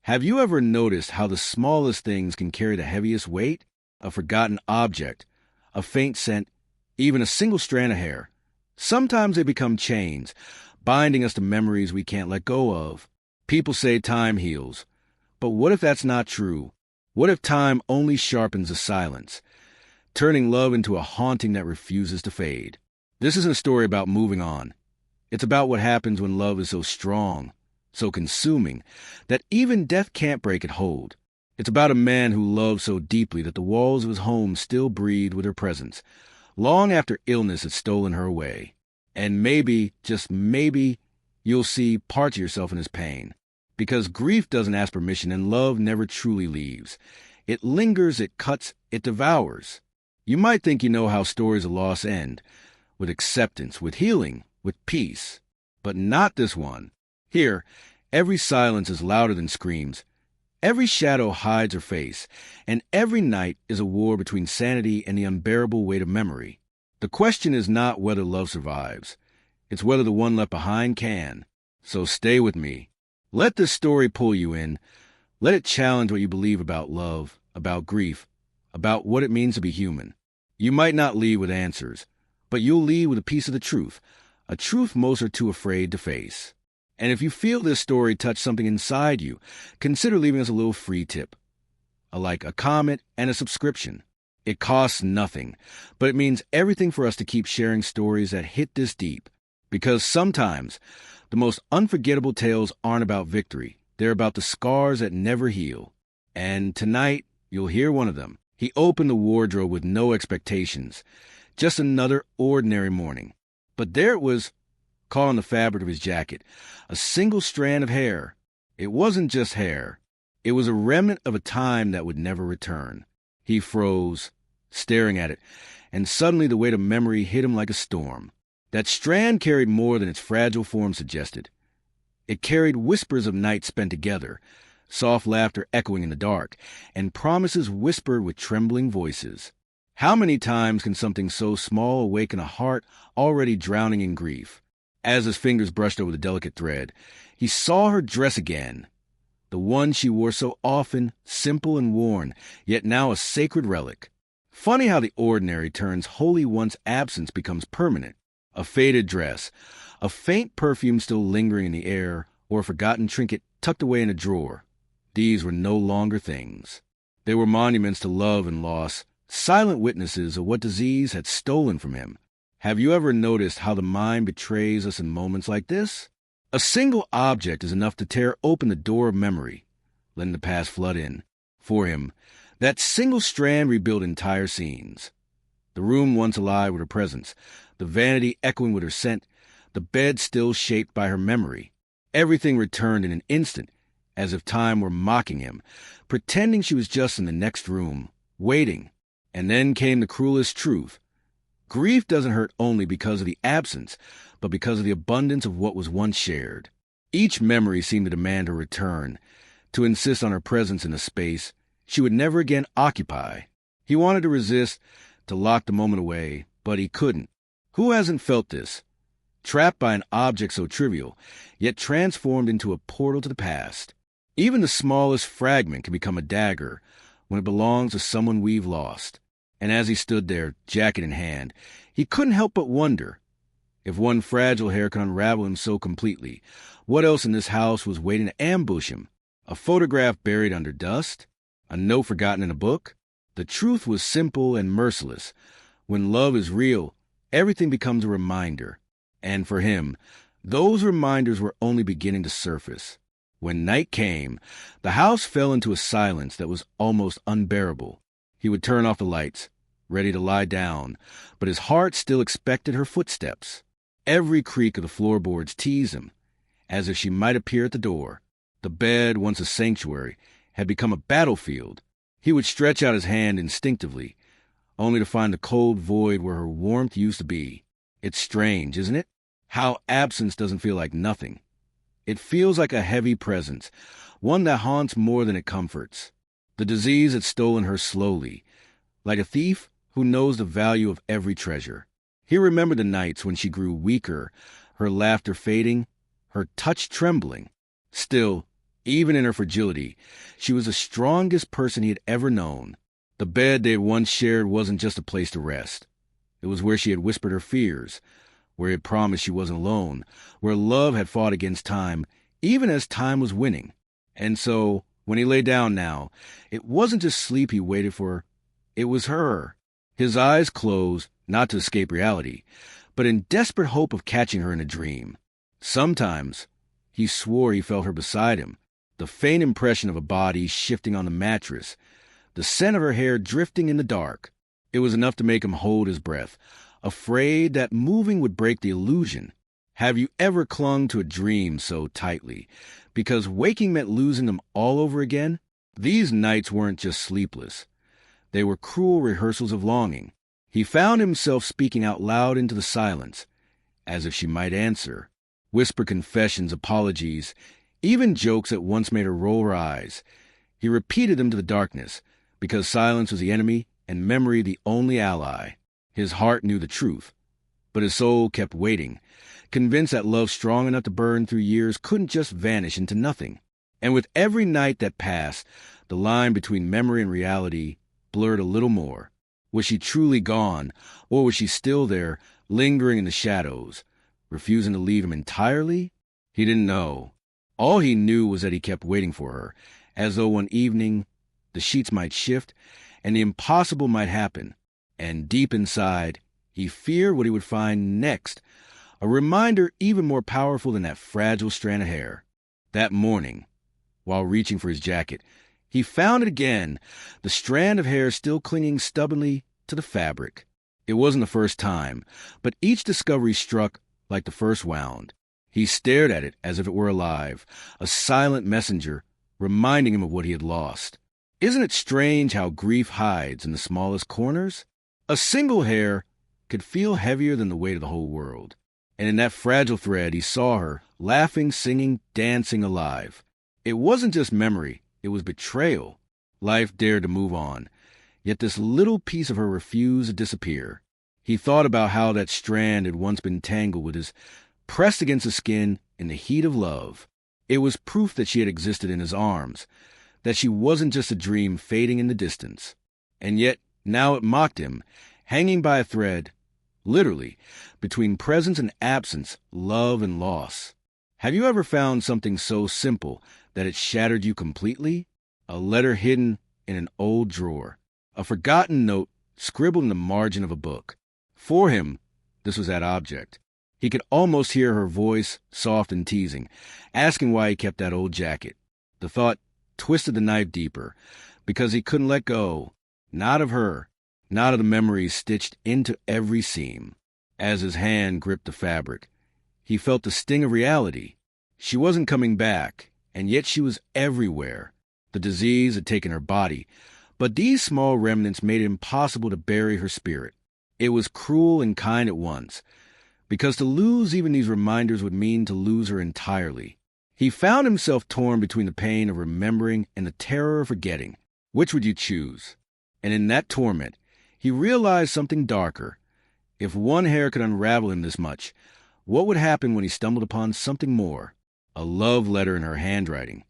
Have you ever noticed how the smallest things can carry the heaviest weight? A forgotten object, a faint scent, even a single strand of hair. Sometimes they become chains, binding us to memories we can't let go of. People say time heals. But what if that's not true? What if time only sharpens the silence, turning love into a haunting that refuses to fade? This isn't a story about moving on. It's about what happens when love is so strong, so consuming, that even death can't break it hold. It's about a man who loved so deeply that the walls of his home still breathed with her presence, long after illness had stolen her away. And maybe, just maybe, you'll see parts of yourself in his pain. Because grief doesn't ask permission and love never truly leaves. It lingers, it cuts, it devours. You might think you know how stories of loss end, with acceptance, with healing, with peace. But not this one. Here, every silence is louder than screams. Every shadow hides her face, and every night is a war between sanity and the unbearable weight of memory. The question is not whether love survives. It's whether the one left behind can. So stay with me. Let this story pull you in. Let it challenge what you believe about love, about grief, about what it means to be human. You might not leave with answers, but you'll leave with a piece of the truth, a truth most are too afraid to face. And if you feel this story touch something inside you, consider leaving us a little free tip. Like a comment and a subscription. It costs nothing, but it means everything for us to keep sharing stories that hit this deep. Because sometimes, the most unforgettable tales aren't about victory. They're about the scars that never heal. And tonight, you'll hear one of them. He opened the wardrobe with no expectations. Just another ordinary morning. But there it was, caught on the fabric of his jacket, a single strand of hair. It wasn't just hair. It was a remnant of a time that would never return. He froze, staring at it, and suddenly the weight of memory hit him like a storm. That strand carried more than its fragile form suggested. It carried whispers of nights spent together, soft laughter echoing in the dark, and promises whispered with trembling voices. How many times can something so small awaken a heart already drowning in grief? As his fingers brushed over the delicate thread, he saw her dress again. The one she wore so often, simple and worn, yet now a sacred relic. Funny how the ordinary turns holy once absence becomes permanent. A faded dress, a faint perfume still lingering in the air, or a forgotten trinket tucked away in a drawer. These were no longer things. They were monuments to love and loss, silent witnesses of what disease had stolen from him. Have you ever noticed how the mind betrays us in moments like this? A single object is enough to tear open the door of memory, letting the past flood in. For him, that single strand rebuilt entire scenes. The room once alive with her presence, the vanity echoing with her scent, the bed still shaped by her memory. Everything returned in an instant, as if time were mocking him, pretending she was just in the next room, waiting. And then came the cruelest truth. Grief doesn't hurt only because of the absence, but because of the abundance of what was once shared. Each memory seemed to demand her return, to insist on her presence in a space she would never again occupy. He wanted to resist, to lock the moment away, but he couldn't. Who hasn't felt this? Trapped by an object so trivial, yet transformed into a portal to the past. Even the smallest fragment can become a dagger when it belongs to someone we've lost. And as he stood there, jacket in hand, he couldn't help but wonder, if one fragile hair could unravel him so completely, what else in this house was waiting to ambush him? A photograph buried under dust? A note forgotten in a book? The truth was simple and merciless. When love is real, everything becomes a reminder. And for him, those reminders were only beginning to surface. When night came, the house fell into a silence that was almost unbearable. He would turn off the lights, ready to lie down, but his heart still expected her footsteps. Every creak of the floorboards teased him, as if she might appear at the door. The bed, once a sanctuary, had become a battlefield. He would stretch out his hand instinctively, only to find the cold void where her warmth used to be. It's strange, isn't it? How absence doesn't feel like nothing. It feels like a heavy presence, one that haunts more than it comforts. The disease had stolen her slowly, like a thief who knows the value of every treasure. He remembered the nights when she grew weaker, her laughter fading, her touch trembling. Still, Even in her fragility, she was the strongest person he had ever known. The bed they had once shared wasn't just a place to rest. It was where she had whispered her fears, where he had promised she wasn't alone, where love had fought against time, even as time was winning. And so, when he lay down now, it wasn't just sleep he waited for, it was her. His eyes closed, not to escape reality, but in desperate hope of catching her in a dream. Sometimes, he swore he felt her beside him, the faint impression of a body shifting on the mattress, the scent of her hair drifting in the dark. It was enough to make him hold his breath, afraid that moving would break the illusion. Have you ever clung to a dream so tightly, because waking meant losing them all over again? These nights weren't just sleepless. They were cruel rehearsals of longing. He found himself speaking out loud into the silence, as if she might answer. Whispered confessions, apologies, even jokes that once made her roll her eyes. He repeated them to the darkness, because silence was the enemy and memory the only ally. His heart knew the truth, but his soul kept waiting, convinced that love strong enough to burn through years couldn't just vanish into nothing. And with every night that passed, the line between memory and reality blurred a little more. Was she truly gone, or was she still there, lingering in the shadows, refusing to leave him entirely? He didn't know. All he knew was that he kept waiting for her, as though one evening the sheets might shift and the impossible might happen. And deep inside, he feared what he would find next, a reminder even more powerful than that fragile strand of hair. That morning, while reaching for his jacket, he found it again, the strand of hair still clinging stubbornly to the fabric. It wasn't the first time, but each discovery struck like the first wound. He stared at it as if it were alive, a silent messenger reminding him of what he had lost. Isn't it strange how grief hides in the smallest corners? A single hair could feel heavier than the weight of the whole world. And in that fragile thread he saw her, laughing, singing, dancing, alive. It wasn't just memory, it was betrayal. Life dared to move on, yet this little piece of her refused to disappear. He thought about how that strand had once been tangled with his, pressed against his skin in the heat of love. It was proof that she had existed in his arms, that she wasn't just a dream fading in the distance. And yet, now it mocked him, hanging by a thread, literally, between presence and absence, love and loss. Have you ever found something so simple that it shattered you completely? A letter hidden in an old drawer, a forgotten note scribbled in the margin of a book. For him, this was that object. He could almost hear her voice, soft and teasing, asking why he kept that old jacket. The thought twisted the knife deeper, because he couldn't let go, not of her, not of the memories stitched into every seam. As his hand gripped the fabric, he felt the sting of reality. She wasn't coming back, and yet she was everywhere. The disease had taken her body, but these small remnants made it impossible to bury her spirit. It was cruel and kind at once, because to lose even these reminders would mean to lose her entirely. He found himself torn between the pain of remembering and the terror of forgetting. Which would you choose? And in that torment, he realized something darker. If one hair could unravel him this much, what would happen when he stumbled upon something more? A love letter in her handwriting,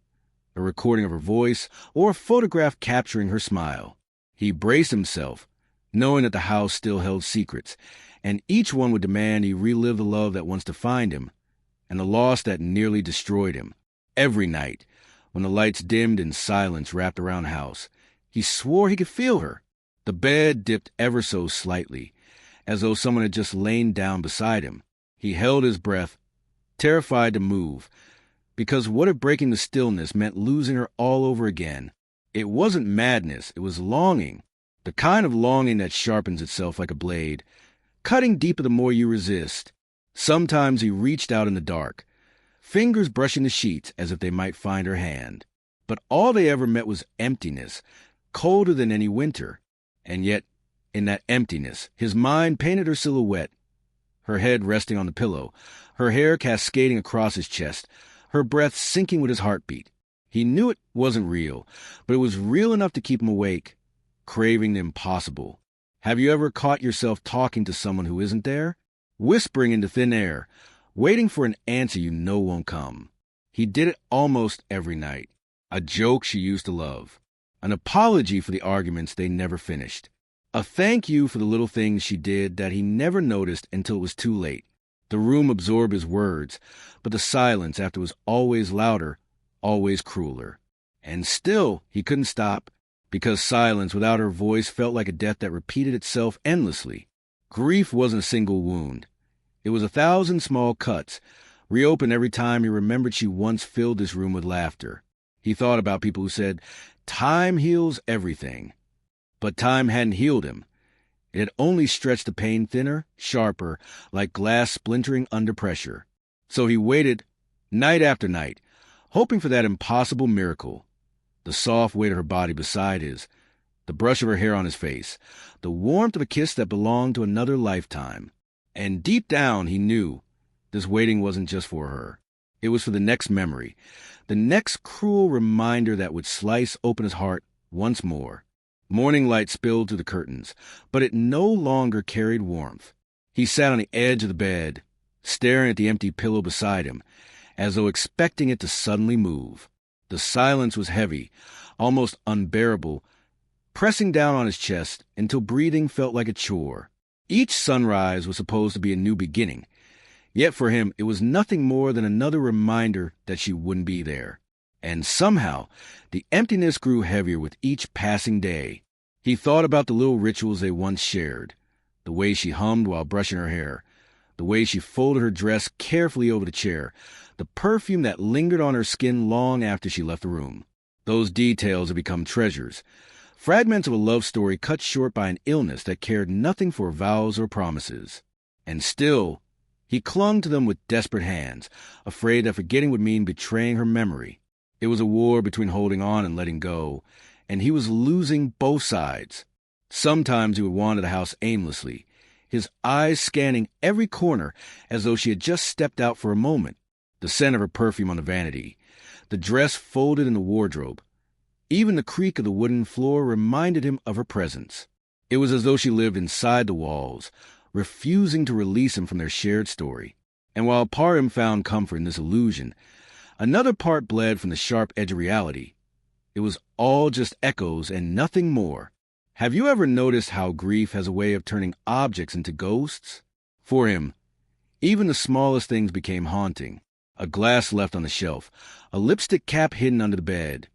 a recording of her voice, or a photograph capturing her smile. He braced himself, knowing that the house still held secrets, and each one would demand he relive the love that once defined him, and the loss that nearly destroyed him. Every night, when the lights dimmed and silence wrapped around the house, he swore he could feel her. The bed dipped ever so slightly, as though someone had just lain down beside him. He held his breath, terrified to move, because what if breaking the stillness meant losing her all over again? It wasn't madness, it was longing, the kind of longing that sharpens itself like a blade, cutting deeper the more you resist. Sometimes he reached out in the dark, fingers brushing the sheets as if they might find her hand. But all they ever met was emptiness, colder than any winter. And yet, in that emptiness, his mind painted her silhouette, her head resting on the pillow, her hair cascading across his chest, her breath sinking with his heartbeat. He knew it wasn't real, but it was real enough to keep him awake, craving the impossible. Have you ever caught yourself talking to someone who isn't there? Whispering into thin air, waiting for an answer you know won't come. He did it almost every night. A joke she used to love. An apology for the arguments they never finished. A thank you for the little things she did that he never noticed until it was too late. The room absorbed his words, but the silence after was always louder, always crueler. And still, he couldn't stop, because silence without her voice felt like a death that repeated itself endlessly. Grief wasn't a single wound. It was 1,000 small cuts, reopened every time he remembered she once filled this room with laughter. He thought about people who said, "Time heals everything." But time hadn't healed him. It had only stretched the pain thinner, sharper, like glass splintering under pressure. So he waited, night after night, hoping for that impossible miracle. The soft weight of her body beside his, the brush of her hair on his face, the warmth of a kiss that belonged to another lifetime. And deep down he knew this waiting wasn't just for her. It was for the next memory, the next cruel reminder that would slice open his heart once more. Morning light spilled through the curtains, but it no longer carried warmth. He sat on the edge of the bed, staring at the empty pillow beside him, as though expecting it to suddenly move. The silence was heavy, almost unbearable, pressing down on his chest until breathing felt like a chore. Each sunrise was supposed to be a new beginning, yet for him it was nothing more than another reminder that she wouldn't be there. And somehow, the emptiness grew heavier with each passing day. He thought about the little rituals they once shared, the way she hummed while brushing her hair, the way she folded her dress carefully over the chair, the perfume that lingered on her skin long after she left the room. Those details had become treasures, fragments of a love story cut short by an illness that cared nothing for vows or promises. And still, he clung to them with desperate hands, afraid that forgetting would mean betraying her memory. It was a war between holding on and letting go, and he was losing both sides. Sometimes he would wander the house aimlessly, his eyes scanning every corner as though she had just stepped out for a moment. The scent of her perfume on the vanity, the dress folded in the wardrobe. Even the creak of the wooden floor reminded him of her presence. It was as though she lived inside the walls, refusing to release him from their shared story. And while part of him found comfort in this illusion, another part bled from the sharp edge of reality. It was all just echoes and nothing more. Have you ever noticed how grief has a way of turning objects into ghosts? For him, even the smallest things became haunting. A glass left on the shelf, a lipstick cap hidden under the bed,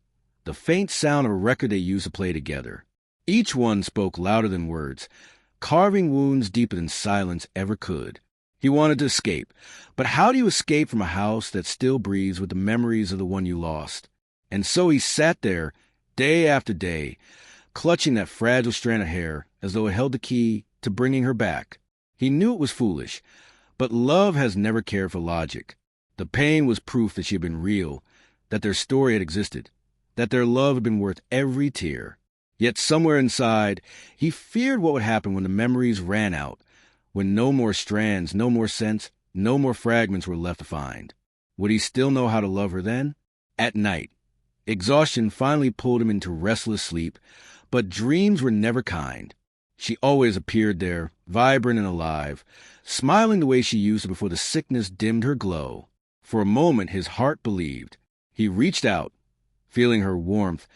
the faint sound of a record they used to play together. Each one spoke louder than words, carving wounds deeper than silence ever could. He wanted to escape, but how do you escape from a house that still breathes with the memories of the one you lost? And so he sat there, day after day, clutching that fragile strand of hair as though it held the key to bringing her back. He knew it was foolish, but love has never cared for logic. The pain was proof that she had been real, that their story had existed, that their love had been worth every tear. Yet somewhere inside, he feared what would happen when the memories ran out, when no more strands, no more scents, no more fragments were left to find. Would he still know how to love her then? At night, exhaustion finally pulled him into restless sleep, but dreams were never kind. She always appeared there, vibrant and alive, smiling the way she used to before the sickness dimmed her glow. For a moment his heart believed. He reached out, feeling her warmth,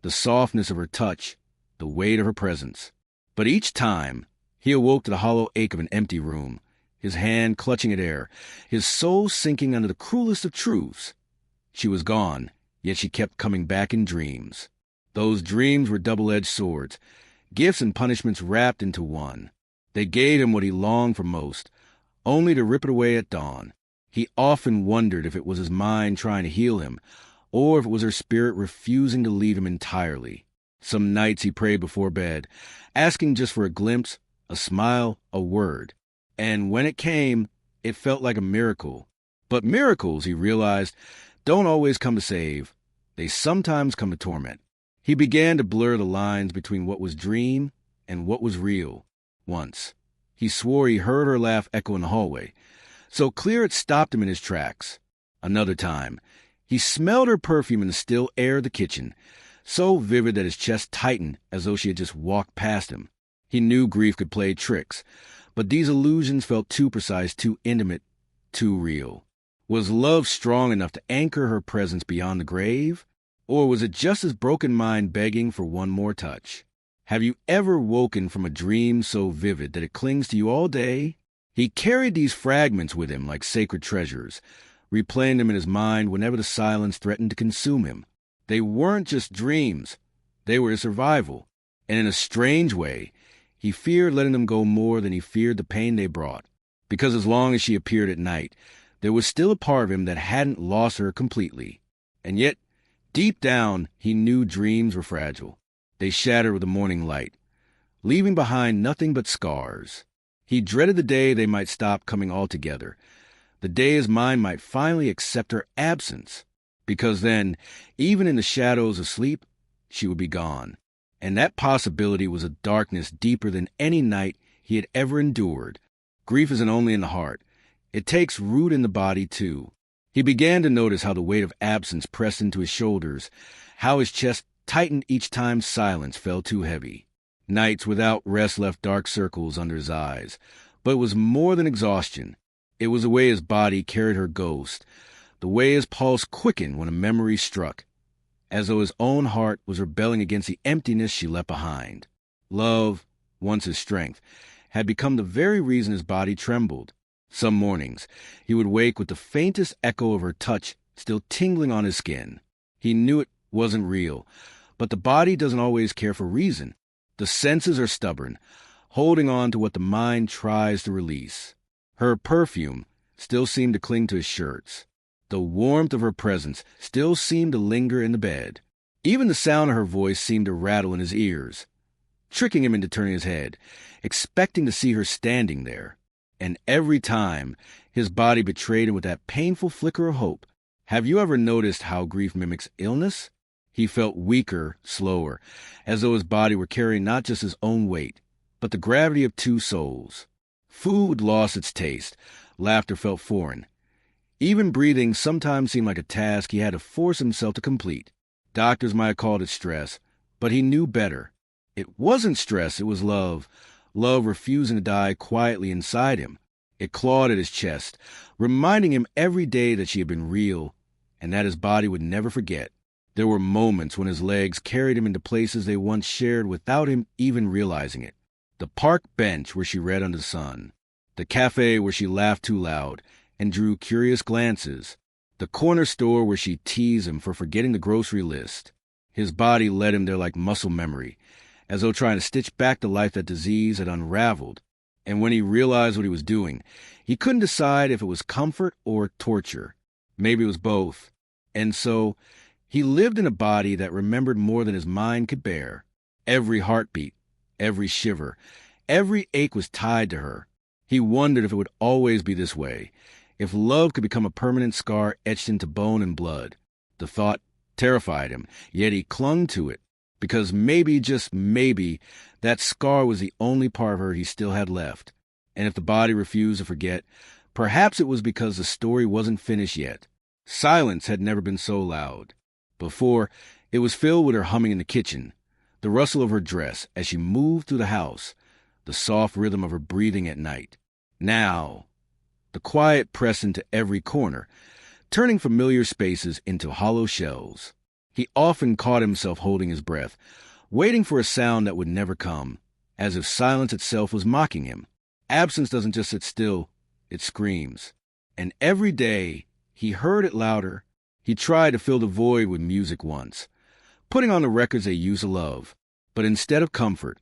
the softness of her touch, the weight of her presence. But each time, he awoke to the hollow ache of an empty room, his hand clutching at air, his soul sinking under the cruelest of truths. She was gone, yet she kept coming back in dreams. Those dreams were double-edged swords, gifts and punishments wrapped into one. They gave him what he longed for most, only to rip it away at dawn. He often wondered if it was his mind trying to heal him, or if it was her spirit refusing to leave him entirely. Some nights he prayed before bed, asking just for a glimpse, a smile, a word. And when it came, it felt like a miracle. But miracles, he realized, don't always come to save. They sometimes come to torment. He began to blur the lines between what was dream and what was real. Once, he swore he heard her laugh echo in the hallway, so clear it stopped him in his tracks. Another time, he smelled her perfume in the still air of the kitchen, so vivid that his chest tightened as though she had just walked past him. He knew grief could play tricks, but these illusions felt too precise, too intimate, too real. Was love strong enough to anchor her presence beyond the grave? Or was it just his broken mind begging for one more touch? Have you ever woken from a dream so vivid that it clings to you all day? He carried these fragments with him like sacred treasures, replaying them in his mind whenever the silence threatened to consume him. They weren't just dreams. They were his survival. And in a strange way, he feared letting them go more than he feared the pain they brought. Because as long as she appeared at night, there was still a part of him that hadn't lost her completely. And yet, deep down, he knew dreams were fragile. They shattered with the morning light, leaving behind nothing but scars. He dreaded the day they might stop coming altogether, the day his mind might finally accept her absence, because then, even in the shadows of sleep, she would be gone. And that possibility was a darkness deeper than any night he had ever endured. Grief isn't only in the heart. It takes root in the body, too. He began to notice how the weight of absence pressed into his shoulders, how his chest tightened each time silence fell too heavy. Nights without rest left dark circles under his eyes. But it was more than exhaustion. It was the way his body carried her ghost, the way his pulse quickened when a memory struck, as though his own heart was rebelling against the emptiness she left behind. Love, once his strength, had become the very reason his body trembled. Some mornings, he would wake with the faintest echo of her touch still tingling on his skin. He knew it wasn't real, but the body doesn't always care for reason. The senses are stubborn, holding on to what the mind tries to release. Her perfume still seemed to cling to his shirts. The warmth of her presence still seemed to linger in the bed. Even the sound of her voice seemed to rattle in his ears, tricking him into turning his head, expecting to see her standing there. And every time, his body betrayed him with that painful flicker of hope. Have you ever noticed how grief mimics illness? He felt weaker, slower, as though his body were carrying not just his own weight, but the gravity of two souls. Food lost its taste. Laughter felt foreign. Even breathing sometimes seemed like a task he had to force himself to complete. Doctors might have called it stress, but he knew better. It wasn't stress, it was love. Love refusing to die quietly inside him. It clawed at his chest, reminding him every day that she had been real and that his body would never forget. There were moments when his legs carried him into places they once shared without him even realizing it. The park bench where she read under the sun. The cafe where she laughed too loud and drew curious glances. The corner store where she teased him for forgetting the grocery list. His body led him there like muscle memory, as though trying to stitch back the life that disease had unraveled. And when he realized what he was doing, he couldn't decide if it was comfort or torture. Maybe it was both. And so, he lived in a body that remembered more than his mind could bear. Every heartbeat, every shiver, every ache was tied to her. He wondered if it would always be this way, if love could become a permanent scar etched into bone and blood. The thought terrified him, yet he clung to it, because maybe, just maybe, that scar was the only part of her he still had left. And if the body refused to forget, perhaps it was because the story wasn't finished yet. Silence had never been so loud. Before, it was filled with her humming in the kitchen, the rustle of her dress as she moved through the house, the soft rhythm of her breathing at night. Now, the quiet pressed into every corner, turning familiar spaces into hollow shells. He often caught himself holding his breath, waiting for a sound that would never come, as if silence itself was mocking him. Absence doesn't just sit still, it screams. And every day, he heard it louder. He tried to fill the void with music once, putting on the records they used to love. But instead of comfort,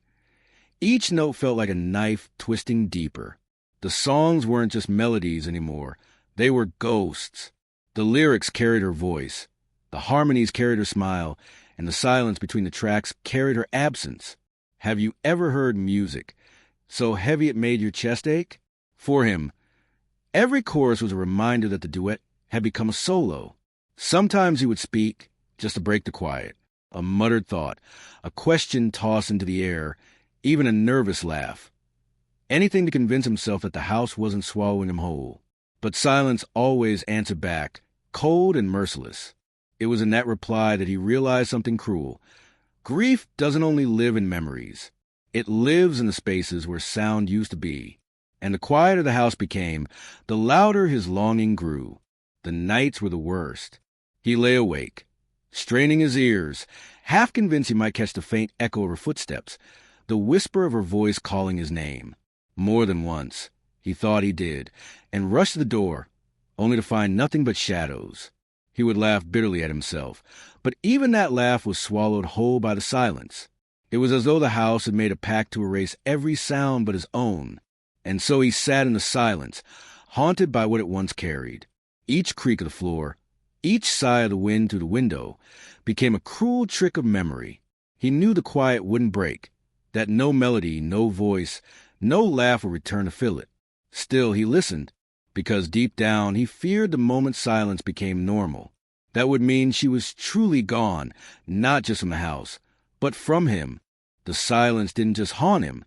each note felt like a knife twisting deeper. The songs weren't just melodies anymore. They were ghosts. The lyrics carried her voice. The harmonies carried her smile, and the silence between the tracks carried her absence. Have you ever heard music so heavy it made your chest ache? For him, every chorus was a reminder that the duet had become a solo. Sometimes he would speak, just to break the quiet, a muttered thought, a question tossed into the air, even a nervous laugh. Anything to convince himself that the house wasn't swallowing him whole. But silence always answered back, cold and merciless. It was in that reply that he realized something cruel. Grief doesn't only live in memories. It lives in the spaces where sound used to be. And the quieter the house became, the louder his longing grew. The nights were the worst. He lay awake, straining his ears, half convinced he might catch the faint echo of her footsteps, the whisper of her voice calling his name. More than once, he thought he did, and rushed to the door, only to find nothing but shadows. He would laugh bitterly at himself, but even that laugh was swallowed whole by the silence. It was as though the house had made a pact to erase every sound but his own, and so he sat in the silence, haunted by what it once carried. Each creak of the floor, each sigh of the wind through the window, became a cruel trick of memory. He knew the quiet wouldn't break, that no melody, no voice, no laugh would return to fill it. Still, he listened, because deep down he feared the moment silence became normal. That would mean she was truly gone, not just from the house, but from him. The silence didn't just haunt him,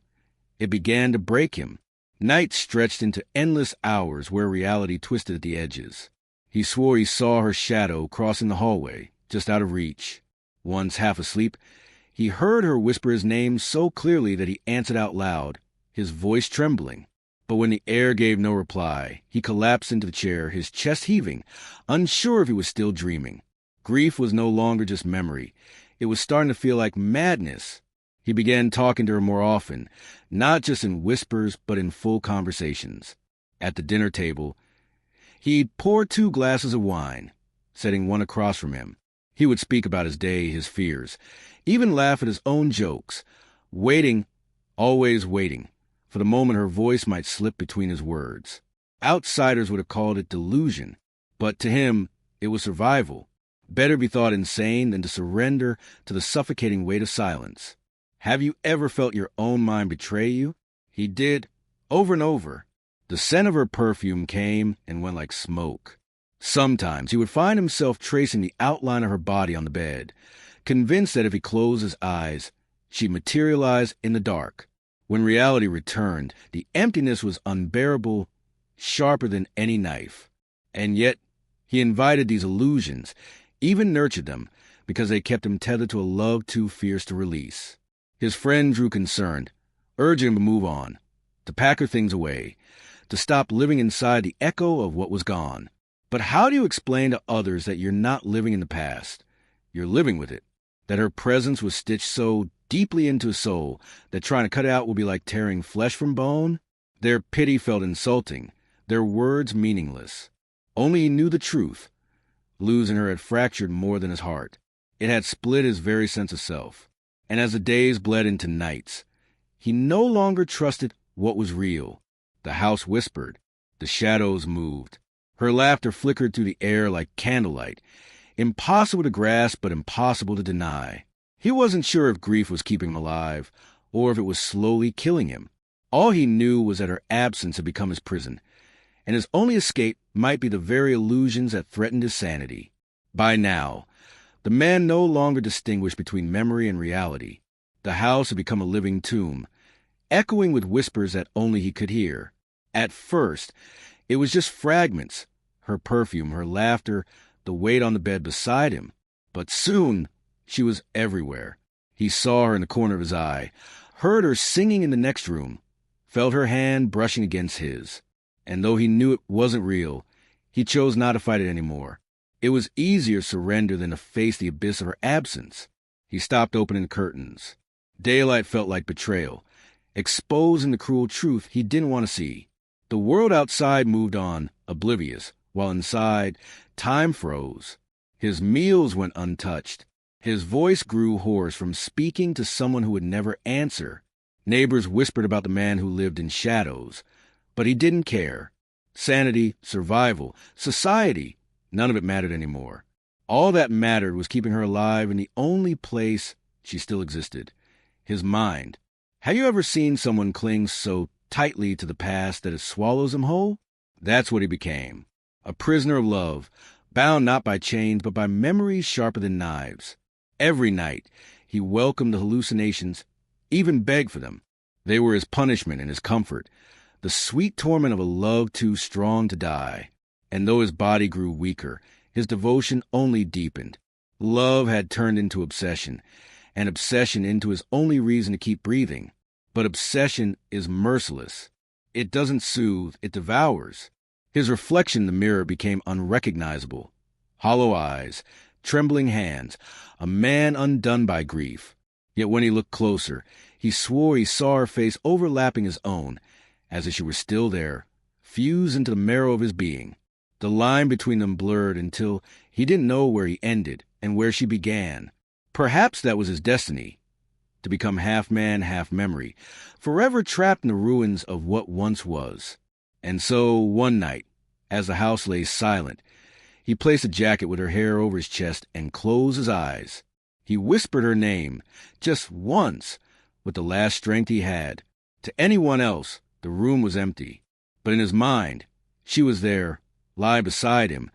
it began to break him. Nights stretched into endless hours where reality twisted at the edges. He swore he saw her shadow crossing the hallway, just out of reach. Once, half asleep, he heard her whisper his name so clearly that he answered out loud, his voice trembling. But when the air gave no reply, he collapsed into the chair, his chest heaving, unsure if he was still dreaming. Grief was no longer just memory. It was starting to feel like madness. He began talking to her more often, not just in whispers, but in full conversations. At the dinner table, he'd pour 2 glasses of wine, setting one across from him. He would speak about his day, his fears, even laugh at his own jokes, waiting, always waiting, for the moment her voice might slip between his words. Outsiders would have called it delusion, but to him, it was survival. Better be thought insane than to surrender to the suffocating weight of silence. Have you ever felt your own mind betray you? He did, over and over. The scent of her perfume came and went like smoke. Sometimes he would find himself tracing the outline of her body on the bed, convinced that if he closed his eyes, she'd materialize in the dark. When reality returned, the emptiness was unbearable, sharper than any knife. And yet, he invited these illusions, even nurtured them, because they kept him tethered to a love too fierce to release. His friend grew concerned, urging him to move on, to pack her things away, to stop living inside the echo of what was gone. But how do you explain to others that you're not living in the past? You're living with it. That her presence was stitched so deeply into his soul that trying to cut it out will be like tearing flesh from bone? Their pity felt insulting, their words meaningless. Only he knew the truth. Losing her had fractured more than his heart. It had split his very sense of self. And as the days bled into nights, he no longer trusted what was real. The house whispered. The shadows moved. Her laughter flickered through the air like candlelight. Impossible to grasp, but impossible to deny. He wasn't sure if grief was keeping him alive, or if it was slowly killing him. All he knew was that her absence had become his prison, and his only escape might be the very illusions that threatened his sanity. By now, the man no longer distinguished between memory and reality. The house had become a living tomb, echoing with whispers that only he could hear. At first, it was just fragments, her perfume, her laughter, the weight on the bed beside him. But soon, she was everywhere. He saw her in the corner of his eye, heard her singing in the next room, felt her hand brushing against his. And though he knew it wasn't real, he chose not to fight it anymore. It was easier to surrender than to face the abyss of her absence. He stopped opening the curtains. Daylight felt like betrayal, exposing the cruel truth he didn't want to see. The world outside moved on, oblivious, while inside, time froze. His meals went untouched. His voice grew hoarse from speaking to someone who would never answer. Neighbors whispered about the man who lived in shadows, but he didn't care. Sanity, survival, society, none of it mattered anymore. All that mattered was keeping her alive in the only place she still existed, his mind. Have you ever seen someone cling so tightly to the past that it swallows him whole? That's what he became. A prisoner of love, bound not by chains but by memories sharper than knives. Every night, he welcomed the hallucinations, even begged for them. They were his punishment and his comfort, the sweet torment of a love too strong to die. And though his body grew weaker, his devotion only deepened. Love had turned into obsession, and obsession into his only reason to keep breathing. But obsession is merciless. It doesn't soothe, it devours. His reflection in the mirror became unrecognizable. Hollow eyes, trembling hands, a man undone by grief. Yet when he looked closer, he swore he saw her face overlapping his own, as if she were still there, fused into the marrow of his being. The line between them blurred until he didn't know where he ended and where she began. Perhaps that was his destiny, to become half man, half memory, forever trapped in the ruins of what once was. And so, one night, as the house lay silent, he placed a jacket with her hair over his chest and closed his eyes. He whispered her name, just once, with the last strength he had. To anyone else, the room was empty. But in his mind, she was there, lie beside him,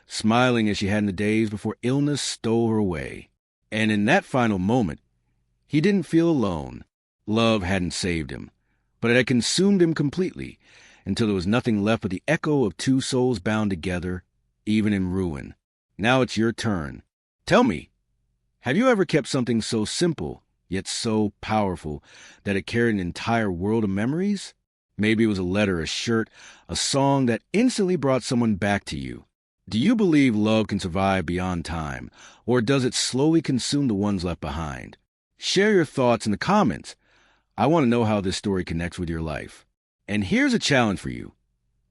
smiling as she had in the days before illness stole her away. And in that final moment, he didn't feel alone. Love hadn't saved him, but it had consumed him completely, until there was nothing left but the echo of two souls bound together, even in ruin. Now it's your turn. Tell me, have you ever kept something so simple, yet so powerful, that it carried an entire world of memories? Maybe it was a letter, a shirt, a song that instantly brought someone back to you. Do you believe love can survive beyond time, or does it slowly consume the ones left behind? Share your thoughts in the comments. I want to know how this story connects with your life. And here's a challenge for you.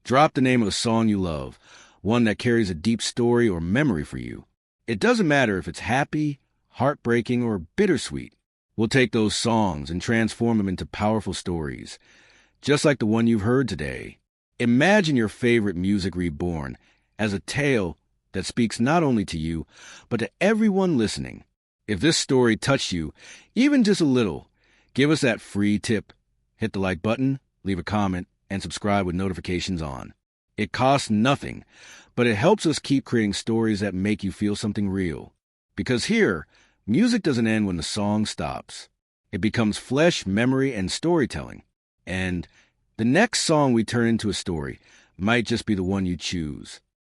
Drop the name of a song you love, one that carries a deep story or memory for you. It doesn't matter if it's happy, heartbreaking, or bittersweet. We'll take those songs and transform them into powerful stories, just like the one you've heard today. Imagine your favorite music reborn as a tale that speaks not only to you, but to everyone listening. If this story touched you, even just a little, give us that free tip. Hit the like button, leave a comment, and subscribe with notifications on. It costs nothing, but it helps us keep creating stories that make you feel something real. Because here, music doesn't end when the song stops. It becomes flesh, memory, and storytelling. And the next song we turn into a story might just be the one you choose.